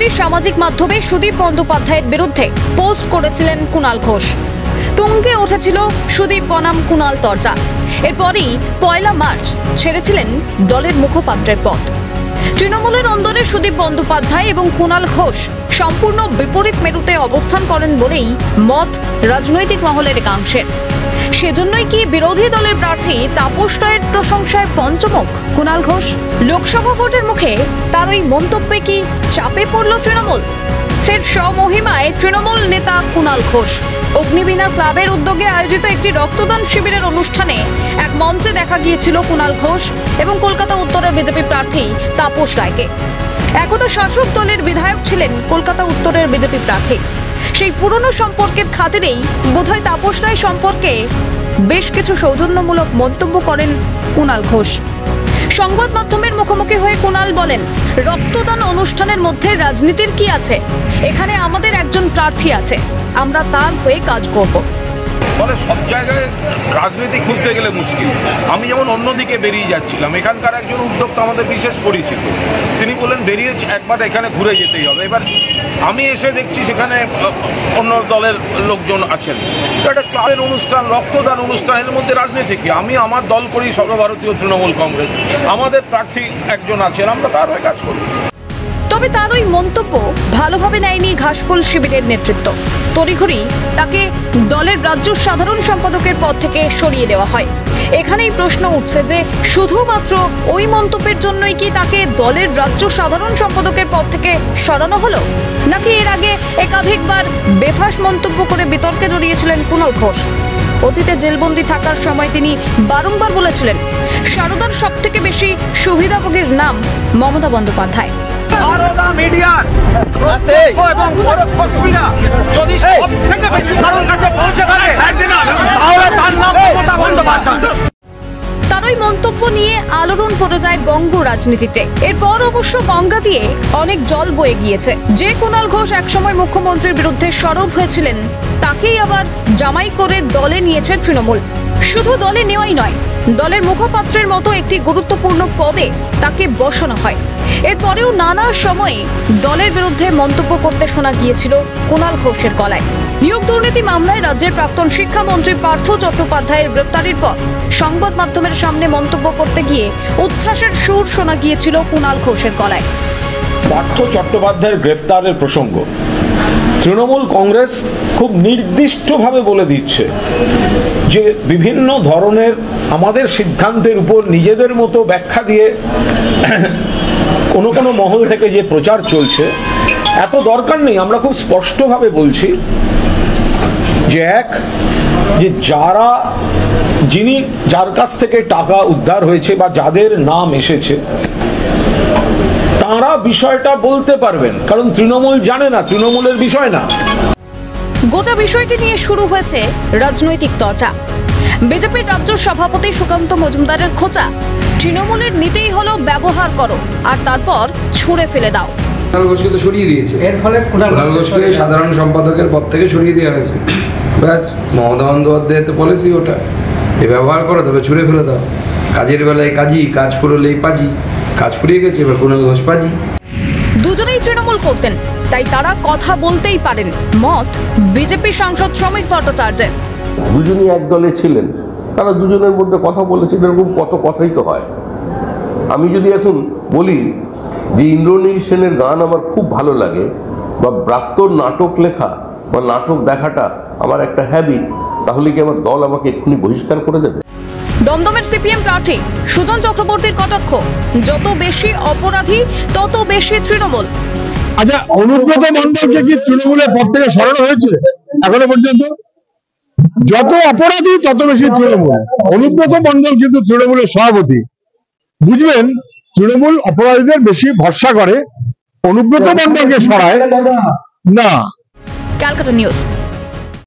সম্প্রতি সামাজিক মাধ্যমে সুদীপ বন্দ্যোপাধ্যায়ের বিরুদ্ধে পোস্ট করেছিলেন কুণাল ঘোষ। তুঙ্গে উঠেছিল সুদীপ বনাম কুণাল চর্চা। এরপরই 1 মার্চ ছেড়েছিলেন দলের মুখপাত্রের পদ। তৃণমূলের অন্দরে সুদীপ বন্দ্যোপাধ্যায় এবং কুণাল ঘোষ সম্পূর্ণ বিপরীত মেরুতে অবস্থান করেন বলেই মত রাজনৈতিক মহলের একাংশের। সেজন্যই কি বিরোধী দলের প্রার্থী তাপস রায়ের প্রশংসায় পঞ্চমুখ কুণাল ঘোষ? লোকসভা ভোটের মুখে তার ওই মন্তব্যে কি চাপে পড়ল তৃণমূল? ফের স্বমহিমায় তৃণমূল নেতা কুণাল ঘোষ। অগ্নিবীণা ক্লাবের উদ্যোগে আয়োজিত একটি রক্তদান শিবিরের অনুষ্ঠানে এক মঞ্চে দেখা গিয়েছিল কুণাল ঘোষ এবং কলকাতা উত্তরের বিজেপি প্রার্থী তাপস রায়কে। একদা শাসক দলের বিধায়ক ছিলেন কলকাতা উত্তরের বিজেপি প্রার্থী। সেই পুরনো সম্পর্কের খাতিরেই বোধহয় তাপস রায় সম্পর্কে বেশ কিছু সৌজন্যমূলক মন্তব্য করেন কুণাল ঘোষ। সংবাদ মাধ্যমের মুখোমুখি হয়ে কুণাল বলেন, রক্তদান অনুষ্ঠানের মধ্যে রাজনীতির কি আছে? এখানে আমাদের একজন প্রার্থী আছে, আমরা তার হয়ে কাজ করব। ফলে সব জায়গায় রাজনীতি খুঁজতে গেলে মুশকিল। আমি যেমন অন্যদিকে বেরিয়ে যাচ্ছিলাম, এখানকার একজন উদ্যোক্তা আমাদের বিশেষ পরিচিত, তিনি বললেন বেরিয়ে একবার এখানে ঘুরে যেতেই হবে। এবার আমি এসে দেখছি সেখানে অন্য দলের লোকজন আছেন। একটা ক্লাবের অনুষ্ঠান, রক্তদান অনুষ্ঠান, এর মধ্যে রাজনীতি কি? আমি আমার দল করি সর্বভারতীয় তৃণমূল কংগ্রেস, আমাদের প্রার্থী একজন আছেন, আমরা তার হয়ে কাজ করি। তবে তার ওই মন্তব্য ভালোভাবে নেয়নি ঘাসফুল শিবিরের নেতৃত্ব। তড়িঘড়ি তাকে দলের রাজ্য সাধারণ সম্পাদকের পদ থেকে সরিয়ে দেওয়া হয়। এখানেই প্রশ্ন উঠছে যে শুধুমাত্র ওই মন্তব্যের জন্যই কি তাকে দলের রাজ্য সাধারণ সম্পাদকের পদ থেকে সরানো হলো, নাকি এর আগে একাধিকবার বেফাঁস মন্তব্য করে বিতর্কে জড়িয়েছিলেন কুণাল ঘোষ? অতীতে জেলবন্দি থাকার সময় তিনি বারংবার বলেছিলেন সারদার সব থেকে বেশি সুবিধাভোগীর নাম মমতা বন্দ্যোপাধ্যায়। সারদা মিডিয়ার প্রত্যক্ষ এবং পরোক্ষ সুবিধা যদি সবথেকে বেশি কারোর কাছে পৌঁছে থাকে তাহলে তার নাম মমতা বন্দ্যোপাধ্যায়। তার ওই মন্তব্য নিয়ে আলোড়ন পড়ে যায় বঙ্গ রাজনীতিতে। এরপর অবশ্য গঙ্গা দিয়ে অনেক জল বয়ে গিয়েছে। যে কুণাল ঘোষ একসময় মুখ্যমন্ত্রীর বিরুদ্ধে সরব হয়েছিলেন, তাকেই আবার জামাই করে দলে নিয়েছে তৃণমূল। শুধু দলে নেওয়াই নয়, দলের মুখপাত্রের মতো একটি গুরুত্বপূর্ণ পদে তাকে বসানো হয়। এরপরেও নানা সময়ে দলের বিরুদ্ধে মন্তব্য করতে শোনা গিয়েছিল কুণাল ঘোষের গলায়। নিয়োগ দুর্নীতি মামলায় রাজ্যের প্রাক্তন শিক্ষামন্ত্রী পার্থ চট্টোপাধ্যায়ের গ্রেপ্তারির পর সংবাদ মাধ্যমের সামনে মন্তব্য করতে গিয়ে উচ্ছ্বাসের সুর শোনা গিয়েছিল কুণাল ঘোষের গলায়। পার্থ চট্টোপাধ্যায়ের গ্রেফতারের প্রসঙ্গ তৃণমূল কংগ্রেস খুব নির্দিষ্টভাবে বলে দিচ্ছে যে বিভিন্ন ধরনের আমাদের সিদ্ধান্তের উপর নিজেদের মতো ব্যাখ্যা দিয়ে কোনো মহল থেকে যে প্রচার চলছে, এত দরকার নেই। আমরা খুব স্পষ্টভাবে বলছি যে যার কাছ থেকে টাকা উদ্ধার হয়েছে বা যাদের নাম এসেছে তারা বিষয়টা বলতে পারবেন, কারণ তৃণমূল জানে না, তৃণমূলের বিষয় না। গোটা বিষয়টি নিয়ে শুরু হয়েছে রাজনৈতিক চর্চা। বিজেপির রাজ্য সভাপতি সুকান্ত মজুমদারের খোঁচা, তৃণমূলের নিতেই হলো ব্যবহার করো আর তারপর ছুঁড়ে ফেলে দাও। কুণাল ঘোষকে তো সরিয়ে দিয়েছে, এর ফলে কুণাল ঘোষকে সাধারণ সম্পাদকের পদ থেকে সরিয়ে দেওয়া হয়েছে। ব্যাস, মমতা বন্দ্যোপাধ্যায়ের তো পলিসি ওটা, এই ব্যবহার করো তবে ছুঁড়ে ফেলে দাও। কাজের বেলায় কাজী, কাজ ফুরলেই পাজি, কাজ ফুরিয়ে গেছে, এবার কুণাল ঘোষ পাজি। দুজনেই তৃণমূল করতেন, তাই তারা কথা বলতেই পারেন, মত বিজেপি সাংসদ শ্রমিক ভট্টাচার্যের। দুজনই এক দলে ছিলেন, তারা দুজনের মধ্যে কথা বলেছেন, এরকম কত কথাই তো হয়। আমি যদি এখন বলি যে ইন্দ্রনীল সেনের গান আমার খুব ভালো লাগে, বা প্রাক্তন নাটক লেখা বা নাটক দেখাটা আমার একটা হ্যাবিট, তাহলে কি আমার দল আমাকে এক্ষুনি বহিষ্কার করে দেবে? দমদমের সিপিএম প্রার্থী সুজন চক্রবর্তীর কটাক্ষ, যত বেশি অপরাধী তত বেশি তৃণমূল। আচ্ছা, অনুব্রত মণ্ডলকে কি তৃণমূলের পদ থেকে সরানো হয়েছে এখনো পর্যন্ত? যত অপরাধী তত বেশি তৃণমূল। অনুব্রত মণ্ডল কিন্তু তৃণমূলের সভাপতি। বুঝবেন, তৃণমূল অপরাধীদের বেশি ভরসা করে, অনুব্রত মণ্ডলকে সরায় না। ক্যালকাটা নিউজ।